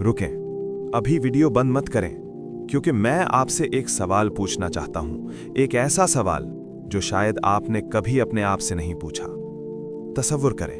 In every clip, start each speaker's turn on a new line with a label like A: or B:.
A: रुकें, अभी वीडियो बंद मत करें, क्योंकि मैं आपसे एक सवाल पूछना चाहता हूं, एक ऐसा सवाल जो शायद आपने कभी अपने आप से नहीं पूछा। तसव्वुर करें,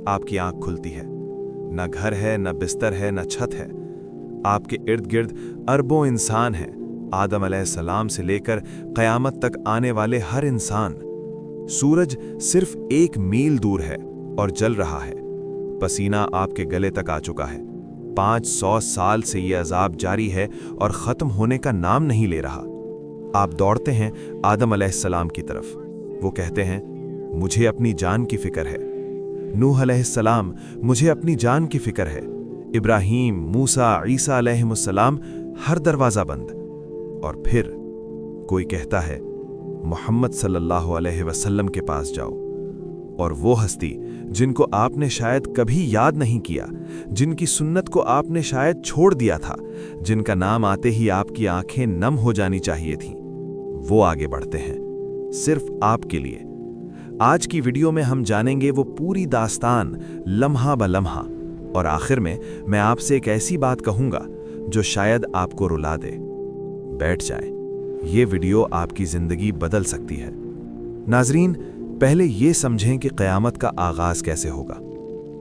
A: आपकी आंख खुलती है, न घर है, न बिस्तर है, न छत है। आपके इर्द गिर्द अरबों इंसान हैं, आदम अलैहिस्सलाम से लेकर क़यामत तक आने वाले हर इंसान। सूरज सिर्फ 1 मील दूर है और जल रहा है। पसीना आपके गले तक आ चुका है। 500 साल से ये अजाब जारी है और ख़त्म होने का नाम नहीं ले रहा। आप दौड़ते हैं आदम अलैहिस्सलाम की तरफ। वो कहते हैं, मुझे अपनी जान की फिक्र है। नूह अलैहिस्सलाम, मुझे अपनी जान की फिक्र है। इब्राहीम, मूसा, ईसा अलैहिमुस्सलाम, हर दरवाज़ा बंद। और फिर कोई कहता है, मोहम्मद सल्लल्लाहु अलैहि वसल्लम के पास जाओ। और वो हस्ती जिनको आपने शायद कभी याद नहीं किया, जिनकी सुन्नत को आपने शायद छोड़ दिया था, जिनका नाम आते ही आपकी आंखें नम हो जानी चाहिए थीं, वो आगे बढ़ते हैं सिर्फ आपके लिए। आज की वीडियो में हम जानेंगे वो पूरी दास्तान लम्हा ब लम्हा, और आखिर में मैं आपसे एक ऐसी बात कहूंगा जो शायद आपको रुला दे। बैठ जाएं, ये वीडियो आपकी जिंदगी बदल सकती है। नाजरीन, पहले ये समझें कि क़यामत का आगाज़ कैसे होगा।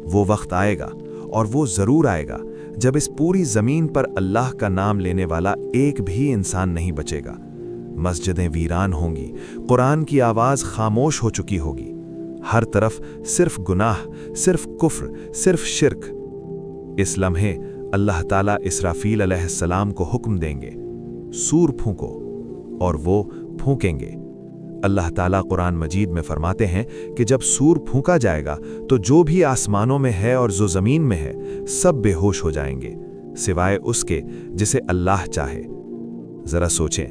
A: वो वक्त आएगा, और वो ज़रूर आएगा, जब इस पूरी ज़मीन पर अल्लाह का नाम लेने वाला एक भी इंसान नहीं बचेगा। मस्जिदें वीरान होंगी, कुरान की आवाज़ खामोश हो चुकी होगी। हर तरफ सिर्फ गुनाह, सिर्फ कुफ्र, सिर्फ शिर्क। इस लम्हे अल्लाह ताला इसराफील अलैहिस्सलाम को हुक्म देंगे, सूर फूंको, और वो फूंकेंगे। अल्लाह ताला कुरान मजीद में फरमाते हैं कि जब सूर फूंका जाएगा तो जो भी आसमानों में है और जो ज़मीन में है, सब बेहोश हो जाएंगे, सिवाय उसके जिसे अल्लाह चाहे। ज़रा सोचें,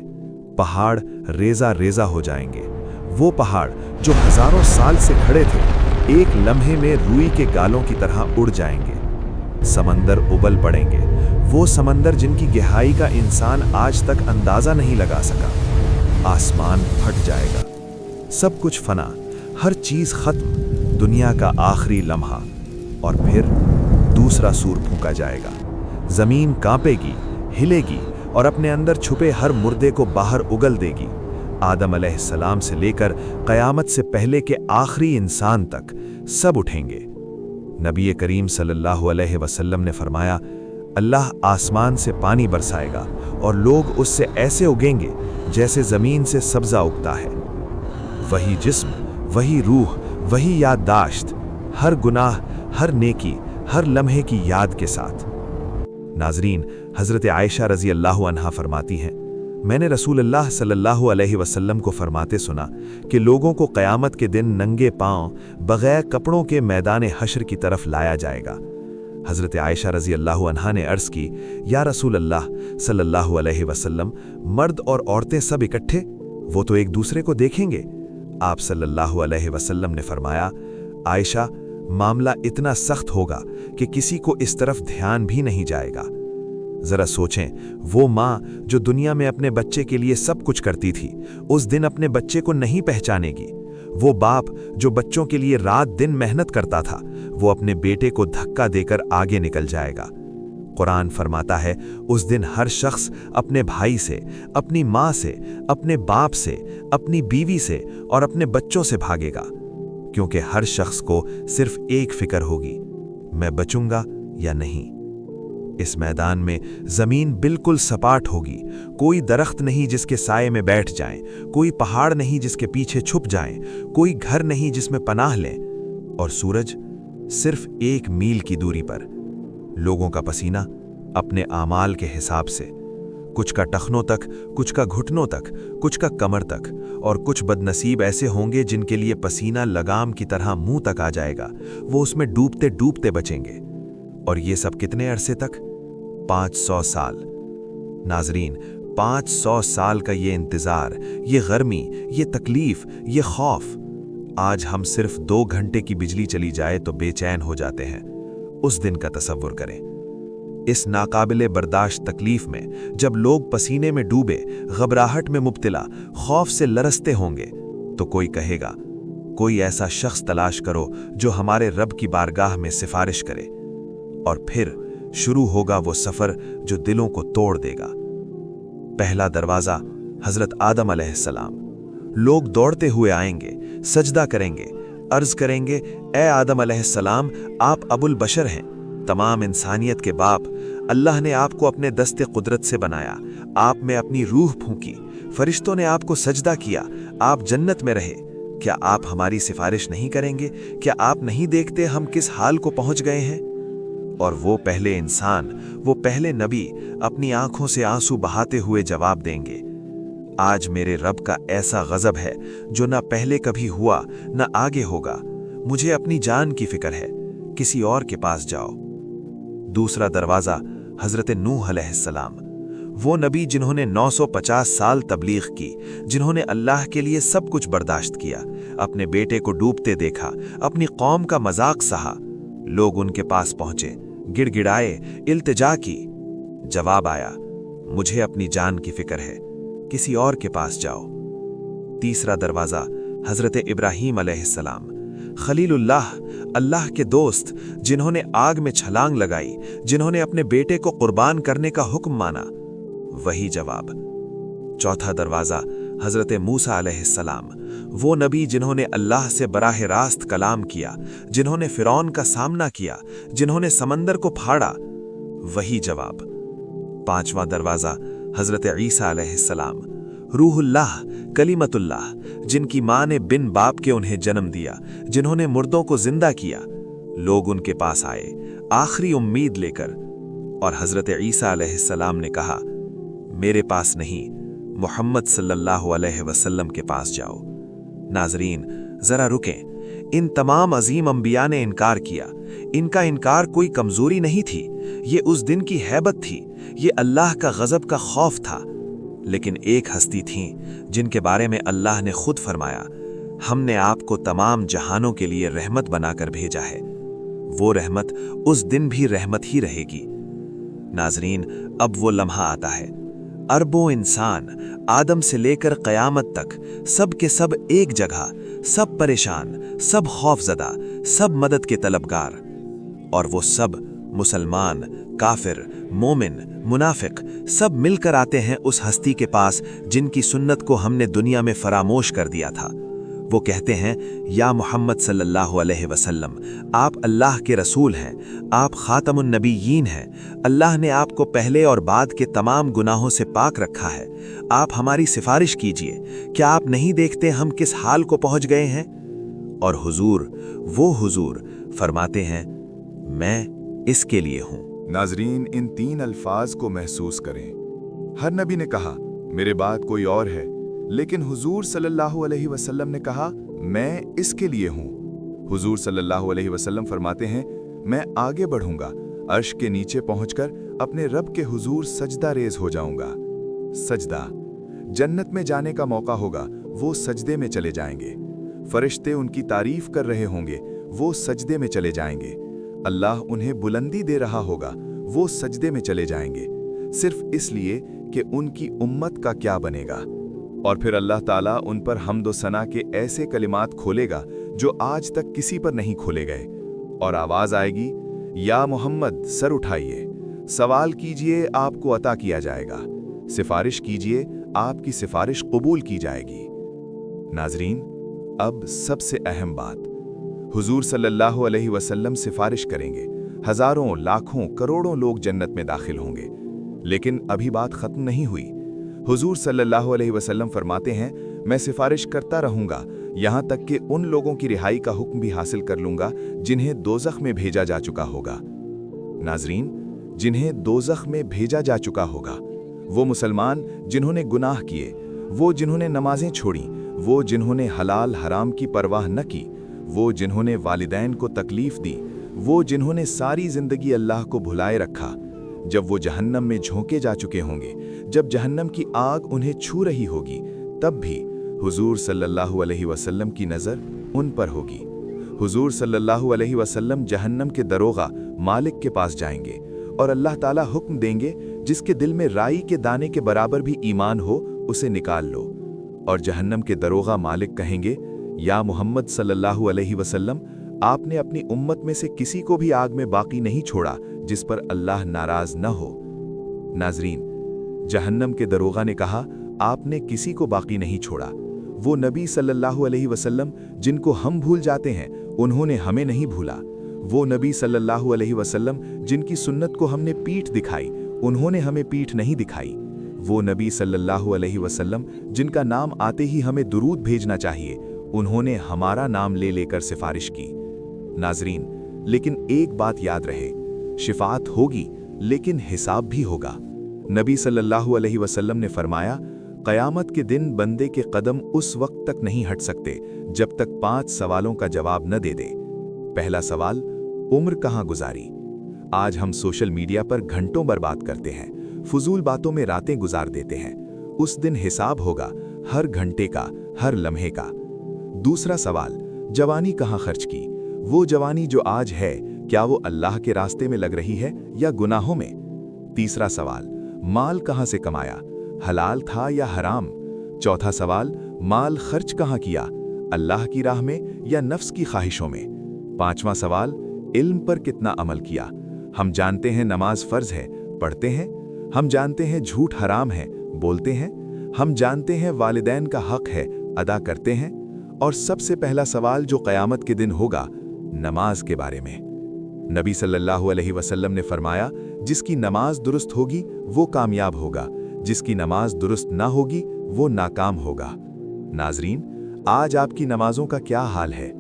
A: पहाड़ रेजा रेजा हो जाएंगे। वो पहाड़ जो हज़ारों साल से खड़े थे, एक लम्हे में रुई के गालों की तरह उड़ जाएंगे। समंदर उबल पड़ेंगे, वो समंदर जिनकी गहराई का इंसान आज तक अंदाज़ा नहीं लगा सका। आसमान फट जाएगा, सब कुछ फना, हर चीज खत्म, दुनिया का आखिरी लम्हा। और फिर दूसरा सूर फूंका जाएगा। जमीन कांपेगी, हिलेगी, और अपने अंदर छुपे हर मुर्दे को बाहर उगल देगी। आदम अलैहिस्सलाम से लेकर क़यामत से पहले के आखिरी इंसान तक सब उठेंगे। नबी करीम सल्लल्लाहु अलैहि वसल्लम ने फरमाया, अल्लाह आसमान से पानी बरसाएगा और लोग उससे ऐसे उगेंगे जैसे ज़मीन से सब्ज़ा उगता है। वही जिस्म, वही रूह, वही याददाश्त, हर गुनाह, हर नेकी, हर लम्हे की याद के साथ। नाजरीन, हज़रत आयशा रज़ी अल्लाह अन्हा फरमाती हैं, मैंने रसूलुल्लाह सल्लल्लाहु अलैहि वसल्लम को फरमाते सुना कि लोगों को क़यामत के दिन नंगे पांव बग़ैर कपड़ों के मैदान हश्र की तरफ लाया जाएगा। हज़रत आयशा रज़ी अल्लाह अन्हा ने अर्ज़ की, या रसूलल्लाह सल्लल्लाहु अलैहि वसल्लम, मर्द और औरतें सब इकट्ठे, वो तो एक दूसरे को देखेंगे। आप सल्लल्लाहु अलैहि वसल्लम ने फरमाया, आयशा, मामला इतना सख्त होगा कि किसी को इस तरफ ध्यान भी नहीं जाएगा। ज़रा सोचें, वो माँ जो दुनिया में अपने बच्चे के लिए सब कुछ करती थी, उस दिन अपने बच्चे को नहीं पहचानेगी। वो बाप जो बच्चों के लिए रात दिन मेहनत करता था, वो अपने बेटे को धक्का देकर आगे निकल जाएगा। कुरान फरमाता है, उस दिन हर शख्स अपने भाई से, अपनी माँ से, अपने बाप से, अपनी बीवी से और अपने बच्चों से भागेगा, क्योंकि हर शख्स को सिर्फ एक फिक्र होगी, मैं बचूंगा या नहीं। इस मैदान में जमीन बिल्कुल सपाट होगी, कोई दरख्त नहीं जिसके साये में बैठ जाएं, कोई पहाड़ नहीं जिसके पीछे छुप जाएं, कोई घर नहीं जिसमें पनाह लें, और सूरज सिर्फ 1 मील की दूरी पर। लोगों का पसीना अपने आमाल के हिसाब से, कुछ का टखनों तक, कुछ का घुटनों तक, कुछ का कमर तक, और कुछ बदनसीब ऐसे होंगे जिनके लिए पसीना लगाम की तरह मुंह तक आ जाएगा, वो उसमें डूबते डूबते बचेंगे। और ये सब कितने अरसे तक? 500 साल। नाजरीन, 500 साल का ये इंतज़ार, ये गर्मी, ये तकलीफ, ये खौफ। आज हम सिर्फ 2 घंटे की बिजली चली जाए तो बेचैन हो जाते हैं। उस दिन का तसव्वुर करें। इस नाकाबिले बर्दाश्त तकलीफ में जब लोग पसीने में डूबे, घबराहट में मुब्तला, खौफ से लरसते होंगे, तो कोई कहेगा, कोई ऐसा शख्स तलाश करो जो हमारे रब की बारगाह में सिफारिश करे। और फिर शुरू होगा वो सफर जो दिलों को तोड़ देगा। पहला दरवाजा हजरत आदम अलैहिस्सलाम। लोग दौड़ते हुए आएंगे, सजदा करेंगे, अर्ज करेंगे, ए आदम अलैहिस्सलाम, आप अबुल बशर हैं, तमाम इंसानियत के बाप। अल्लाह ने आपको अपने दस्ते कुदरत से बनाया, आप में अपनी रूह फूंकी, फरिश्तों ने आपको सजदा किया, आप जन्नत में रहे। क्या आप हमारी सिफारिश नहीं करेंगे? क्या आप नहीं देखते हम किस हाल को पहुंच गए हैं? और वो पहले इंसान, वो पहले नबी अपनी आंखों से आंसू बहाते हुए जवाब देंगे, आज मेरे रब का ऐसा गजब है जो ना पहले कभी हुआ ना आगे होगा। मुझे अपनी जान की फिक्र है, किसी और के पास जाओ। दूसरा दरवाजा हजरत नूह अलैहिस्सलाम। वो नबी जिन्होंने 950 साल तबलीग की, जिन्होंने अल्लाह के लिए सब कुछ बर्दाश्त किया, अपने बेटे को डूबते देखा, अपनी कौम का मजाक सहा। लोग उनके पास पहुंचे, गिड़गिड़ाए, इल्तिजा की। जवाब आया, मुझे अपनी जान की फिक्र है, किसी और के पास जाओ। तीसरा दरवाजा हजरत इब्राहीम अलैहिस्सलाम। खलीलुल्लाह, अल्लाह के दोस्त, जिन्होंने आग में छलांग लगाई, जिन्होंने अपने बेटे को कुर्बान करने का हुक्म माना। वही जवाब। चौथा दरवाजा हजरत मूसा अलैहिस्सलाम। वो नबी जिन्होंने अल्लाह से बराह रास्त कलाम किया, जिन्होंने फिरौन का सामना किया, जिन्होंने समंदर को फाड़ा। वही जवाब। पांचवा दरवाजा हजरत ईसा अलैहिस्सलाम। रूहुल्लाह, कलीमतुल्लाह, जिनकी मां ने बिन बाप के उन्हें जन्म दिया, जिन्होंने मुर्दों को जिंदा किया। लोग उनके पास आए, आखिरी उम्मीद लेकर, और हजरत ईसा अलैहिस्सलाम ने कहा, मेरे पास नहीं, मोहम्मद सल्लल्लाहु अलैहि वसल्लम के पास जाओ। नाजरीन, जरा रुकें। इन तमाम अजीम अंबिया ने इनकार किया। इनका इनकार कोई कमजोरी नहीं थी, ये उस दिन की हैबत थी, ये अल्लाह का गजब का खौफ था। लेकिन एक हस्ती थी जिनके बारे में अल्लाह ने खुद फरमाया, हमने आपको तमाम जहानों के लिए रहमत बनाकर भेजा है। वो रहमत उस दिन भी रहमत ही रहेगी। नाजरीन, अब वो लम्हा आता है, अरबों इंसान, आदम से लेकर क़यामत तक, सब के सब एक जगह, सब परेशान, सब खौफजदा, सब मदद के तलबगार। और वो सब मुसलमान, काफिर, मोमिन, मुनाफिक, सब मिलकर आते हैं उस हस्ती के पास जिनकी सुन्नत को हमने दुनिया में फरामोश कर दिया था। वो कहते हैं, या मोहम्मद सल्लल्लाहु अलैहि वसल्लम, आप अल्लाह के रसूल हैं, आप खातमुन नबीयीन हैं। अल्लाह ने आपको पहले और बाद के तमाम गुनाहों से पाक रखा है। आप हमारी सिफारिश कीजिए। क्या आप नहीं देखते हम किस हाल को पहुंच गए हैं? और हुजूर, वो हुजूर फरमाते हैं, मैं इसके लिए हूं।
B: नाजरीन, इन तीन अल्फाज को महसूस करें। हर नबी ने कहा, मेरे बाद कोई और है, लेकिन हुजूर सल्लल्लाहु अलैहि वसल्लम ने कहा, मैं इसके लिए हूँ। हुजूर सल्लल्लाहु अलैहि वसल्लम फरमाते हैं, मैं आगे बढ़ूंगा, अर्श के नीचे पहुंचकर अपने रब के हुजूर सजदा रेज हो जाऊंगा। सजदा, जन्नत में जाने का मौका होगा, वो सजदे में चले जाएंगे। फरिश्ते उनकी तारीफ कर रहे होंगे, वो सजदे में चले जाएंगे। अल्लाह उन्हें बुलंदी दे रहा होगा, वो सजदे में चले जाएंगे, सिर्फ इसलिए कि उनकी उम्मत का क्या बनेगा। और फिर अल्लाह ताला उन पर हम्द व सना के ऐसे कलिमात खोलेगा जो आज तक किसी पर नहीं खोले गए। और आवाज आएगी, या मोहम्मद, सर उठाइए, सवाल कीजिए, आपको अता किया जाएगा, सिफारिश कीजिए, आपकी सिफारिश कबूल की जाएगी। नाजरीन, अब सबसे अहम बात, हुजूर सल्लल्लाहु अलैहि वसल्लम सिफारिश करेंगे, हजारों, लाखों, करोड़ों लोग जन्नत में दाखिल होंगे। लेकिन अभी बात खत्म नहीं हुई। हुजूर सल्लल्लाहु अलैहि वसल्लम फरमाते हैं, मैं सिफारिश करता रहूंगा यहां तक कि उन लोगों की रिहाई का हुक्म भी हासिल कर लूंगा जिन्हें दोज़ख में भेजा जा चुका होगा। नाजरीन, जिन्हें दोज़ख में भेजा जा चुका होगा, वो मुसलमान जिन्होंने गुनाह किए, वो जिन्होंने नमाजें छोड़ी, वो जिन्होंने हलाल हराम की परवाह न की, वो जिन्होंने वालिदैन को तकलीफ दी, वो जिन्होंने सारी जिंदगी अल्लाह को भुलाए रखा। जब वो जहन्नम में झोंके जा चुके होंगे, जब जहन्नम की आग उन्हें छू रही होगी, तब भी हुजूर सल्लल्लाहु अलैहि वसल्लम की नज़र उन पर होगी। हुजूर सल्लल्लाहु अलैहि वसल्लम जहन्नम के दरोगा मालिक के पास जाएंगे और अल्लाह ताला हुक्म देंगे, जिसके दिल में राई के दाने के बराबर भी ईमान हो, उसे निकाल लो। और जहन्नम के दरोगा मालिक कहेंगे, या मोहम्मद सल्लल्लाहु अलैहि वसल्लम, आपने अपनी उम्मत में से किसी को भी आग में बाकी नहीं छोड़ा जिस पर अल्लाह नाराज न हो। नाजरीन, जहन्नम के दरोगा ने कहा, आपने किसी को बाकी नहीं छोड़ा। वो नबी सल्लल्लाहु अलैहि वसल्लम जिनको हम भूल जाते हैं, उन्होंने हमें नहीं भूला। वो नबी सल्लल्लाहु अलैहि वसल्लम जिनकी सुन्नत को हमने पीठ दिखाई, उन्होंने हमें पीठ नहीं दिखाई। वो नबी सल्लल्लाहु अलैहि वसल्लम जिनका नाम आते ही हमें दुरूद भेजना चाहिए, उन्होंने हमारा नाम ले लेकर सिफारिश की। नाजरीन, लेकिन एक बात याद रहे, शिफात होगी लेकिन हिसाब भी होगा। नबी सल्लल्लाहु अलैहि वसल्लम ने फरमाया, क़यामत के दिन बंदे के कदम उस वक्त तक नहीं हट सकते जब तक 5 सवालों का जवाब न दे दे। पहला सवाल, उम्र कहाँ गुजारी? आज हम सोशल मीडिया पर घंटों बर्बाद करते हैं, फजूल बातों में रातें गुजार देते हैं। उस दिन हिसाब होगा हर घंटे का, हर लम्हे का। दूसरा सवाल, जवानी कहाँ खर्च की? वो जवानी जो आज है, क्या वो अल्लाह के रास्ते में लग रही है या गुनाहों में? तीसरा सवाल, माल कहाँ से कमाया? हलाल था या हराम? चौथा सवाल, माल खर्च कहाँ किया? अल्लाह की राह में या नफ्स की ख्वाहिशों में? पांचवा सवाल, इल्म पर कितना अमल किया? हम जानते हैं नमाज फर्ज है, पढ़ते हैं। हम जानते हैं झूठ हराम है, बोलते हैं। हम जानते हैं वालिदैन का हक है, अदा करते हैं। और सबसे पहला सवाल जो क़यामत के दिन होगा, नमाज के बारे में। नबी सल्लल्लाहु अलैहि वसल्लम ने फरमाया, जिसकी नमाज दुरुस्त होगी वो कामयाब होगा, जिसकी नमाज दुरुस्त ना होगी वो नाकाम होगा। नाजरीन, आज आपकी नमाजों का क्या हाल है?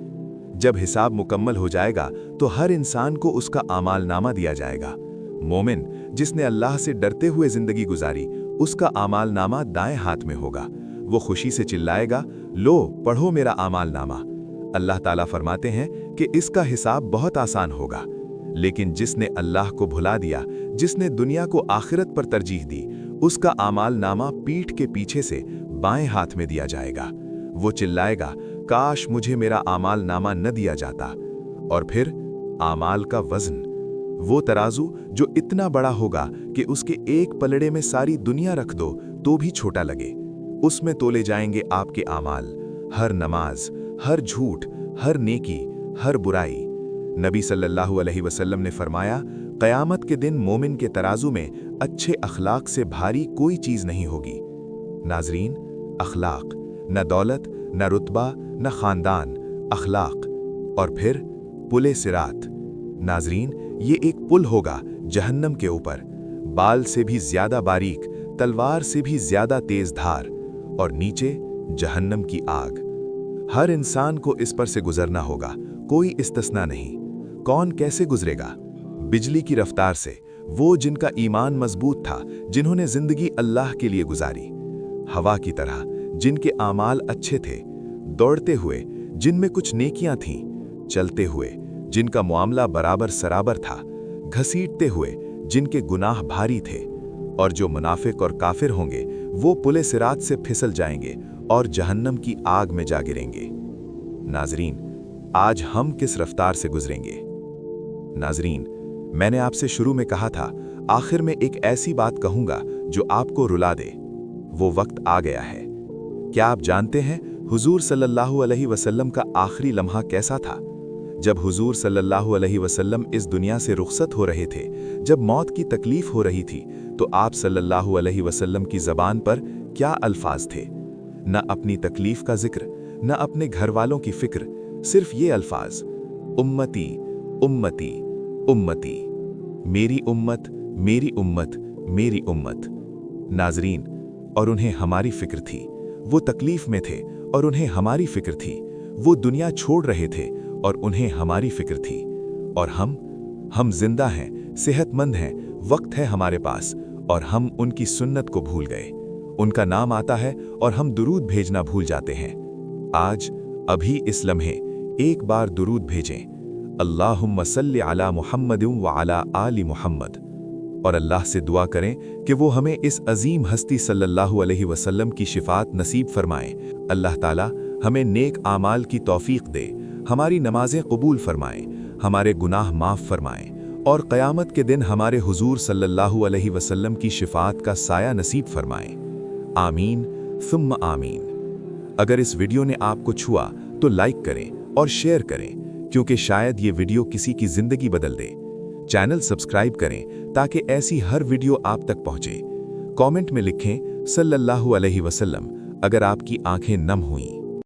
B: जब हिसाब मुकम्मल हो जाएगा तो हर इंसान को उसका आमाल नामा दिया जाएगा। मोमिन जिसने अल्लाह से डरते हुए जिंदगी गुजारी, उसका आमाल नामा दाएं हाथ में होगा। वो खुशी से चिल्लाएगा, लो पढ़ो मेरा आमाल नामा। अल्लाह ताला फरमाते हैं कि इसका हिसाब बहुत आसान होगा। लेकिन जिसने अल्लाह को भुला दिया, जिसने दुनिया को आखिरत पर तरजीह दी, उसका आमाल नामा पीठ के पीछे से बाएं हाथ में दिया जाएगा। वो चिल्लाएगा, काश मुझे मेरा आमाल नामा न दिया जाता। और फिर आमाल का वज़न, वो तराजू जो इतना बड़ा होगा कि उसके एक पलड़े में सारी दुनिया रख दो तो भी छोटा लगे। उसमें तोले जाएंगे आपके आमाल, हर नमाज, हर झूठ, हर नेकी, हर बुराई। नबी सल्लल्लाहु अलैहि वसल्लम ने फरमाया, क़यामत के दिन मोमिन के तराजू में अच्छे अखलाक से भारी कोई चीज़ नहीं होगी। नाजरीन, अखलाक, न दौलत, न रुतबा, न ख़ानदान, अखलाक। और फिर पुले सिरात। नाजरीन, ये एक पुल होगा जहन्नम के ऊपर, बाल से भी ज्यादा बारीक, तलवार से भी ज्यादा तेज धार, और नीचे जहन्नम की आग। हर इंसान को इस पर से गुजरना होगा, कोई इस्तिस्ना नहीं। कौन कैसे गुजरेगा? बिजली की रफ्तार से, वो जिनका ईमान मजबूत था, जिन्होंने जिंदगी अल्लाह के लिए गुजारी। हवा की तरह, जिनके आमाल अच्छे थे, दौड़ते हुए, जिनमें कुछ नेकियां थीं, चलते हुए, जिनका मामला बराबर सराबर था, घसीटते हुए, जिनके गुनाह भारी थे। और जो मुनाफिक और काफिर होंगे, वो पुले सिरात से फिसल जाएंगे और जहन्नम की आग में जा गिरेंगे। नाजरीन, आज हम किस रफ्तार से गुजरेंगे? नाजरीन, मैंने आपसे शुरू में कहा था, आखिर में एक ऐसी बात कहूंगा जो आपको रुला दे। वो वक्त आ गया है। क्या आप जानते हैं हुजूर सल्लल्लाहु अलैहि वसल्लम का आखिरी लम्हा कैसा था? जब हुजूर सल्लल्लाहु अलैहि वसल्लम इस दुनिया से रुखसत हो रहे थे, जब मौत की तकलीफ हो रही थी, तो आप सल्लल्लाहु अलैहि वसल्लम की ज़बान पर क्या अल्फाज थे? न अपनी तकलीफ का जिक्र, न अपने घर वालों की फिक्र, सिर्फ ये अल्फाज, उम्मती उम्मती उम्मती, मेरी उम्मत मेरी उम्मत मेरी उम्मत। नाजरीन, और उन्हें हमारी फिक्र थी। वो तकलीफ में थे और उन्हें हमारी फिक्र थी। वो दुनिया छोड़ रहे थे और उन्हें हमारी फिक्र थी। और हम जिंदा हैं, सेहतमंद हैं, वक्त है हमारे पास, और हम उनकी सुन्नत को भूल गए। उनका नाम आता है और हम दुरूद भेजना भूल जाते हैं। आज, अभी इस लम्हे, एक बार दुरूद भेजें, अल्लाहुम्मा सल्लि अला मुहम्मदिन व अला आलि मुहम्मद। और अल्लाह से दुआ करें कि वो हमें इस अजीम हस्ती सल्लल्लाहु अलैहि वसल्लम की शिफात नसीब फरमाएं। अल्लाह ताला हमें नेक आमाल की तौफीक दे, हमारी नमाजें कबूल फरमाएं, हमारे गुनाह माफ़ फरमाएं, और क़यामत के दिन हमारे हुजूर सल्लल्लाहु अलैहि वसल्लम की शिफात का साया नसीब फरमाएं। आमीन सुम्मा आमीन। अगर इस वीडियो ने आपको छुआ तो लाइक करें और शेयर करें, क्योंकि शायद ये वीडियो किसी की ज़िंदगी बदल दे। चैनल सब्सक्राइब करें ताकि ऐसी हर वीडियो आप तक पहुंचे। कमेंट में लिखें सल्लल्लाहु अलैहि वसल्लम अगर आपकी आंखें नम हुईं।